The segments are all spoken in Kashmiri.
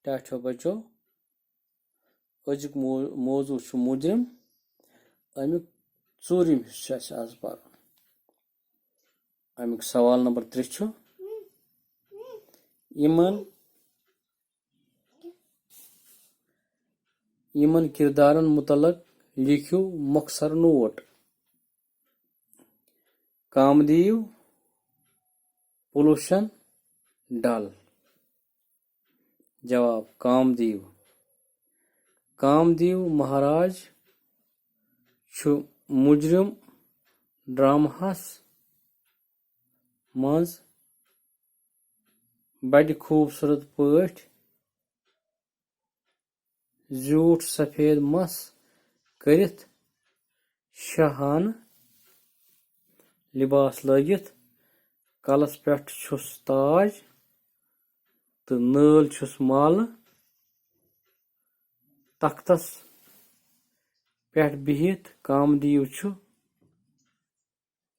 टाठो बचो अजुक मौजू मुजरिम अमुक चूरिम हिस्सु आज पर अमुक सवाल नंबर 3 यमन किरदारन मुतलक लिखियो मुख्तसर नोट। कामदीव, पोल्यूशन, डल। जवाब कामदीव। कामदीव महाराज छु मुजरिम ड्रामाहस मज बड़ खूबसूरत पठ झूठ सफेद मस करित शाहान लिबास लगित कलस पेठ छुस ताज तो नल छुस माल तख्तस पेठ बिहित कामदीव छु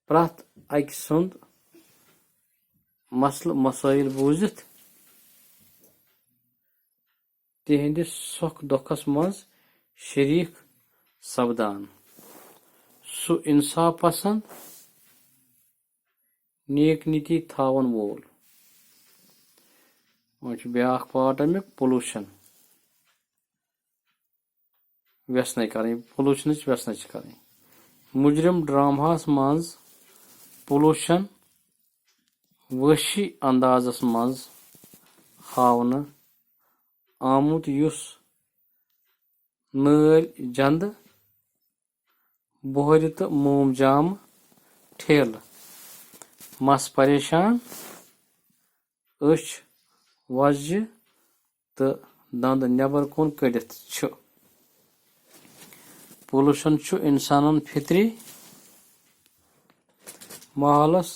प्रथ अक सुंद मसल मसाइल बूजित तिहंदिस सुख दुखस मज शरीक सपदान सु इंसाफ पसंद नेक नीति थावन वोल। ब्याख पार्ट अमुक पोल्यूशन व्यसन करें पोल्यूशन व्यसन करें। मुजरिम ड्रामाहस मज पोल्यूशन वशी अंदाजस मज हावन आमुत युस नल जंद बोहर तो मोमजाम ठेल मस परेशान अछ वज्य तो दंद नबर कुन कड़ित छु। पोल्यूशन छु इंसानन फितरी माहौलस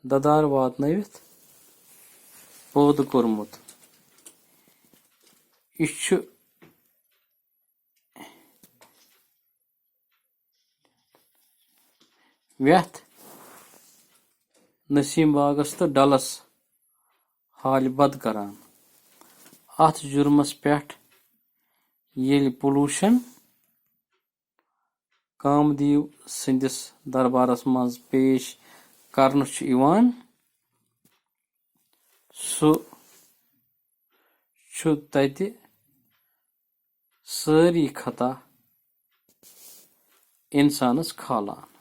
ददार वातनवित पौध कोरमुत। यह व्यथ नसीम बागस तो डलस हाल बद करान अथ जुर्मस पेठ येल पोल्यूशन कामदीव सिंदिस दरबारस मज पेश करन छु इवान सु छु तति सारी खता इंसानस खालान।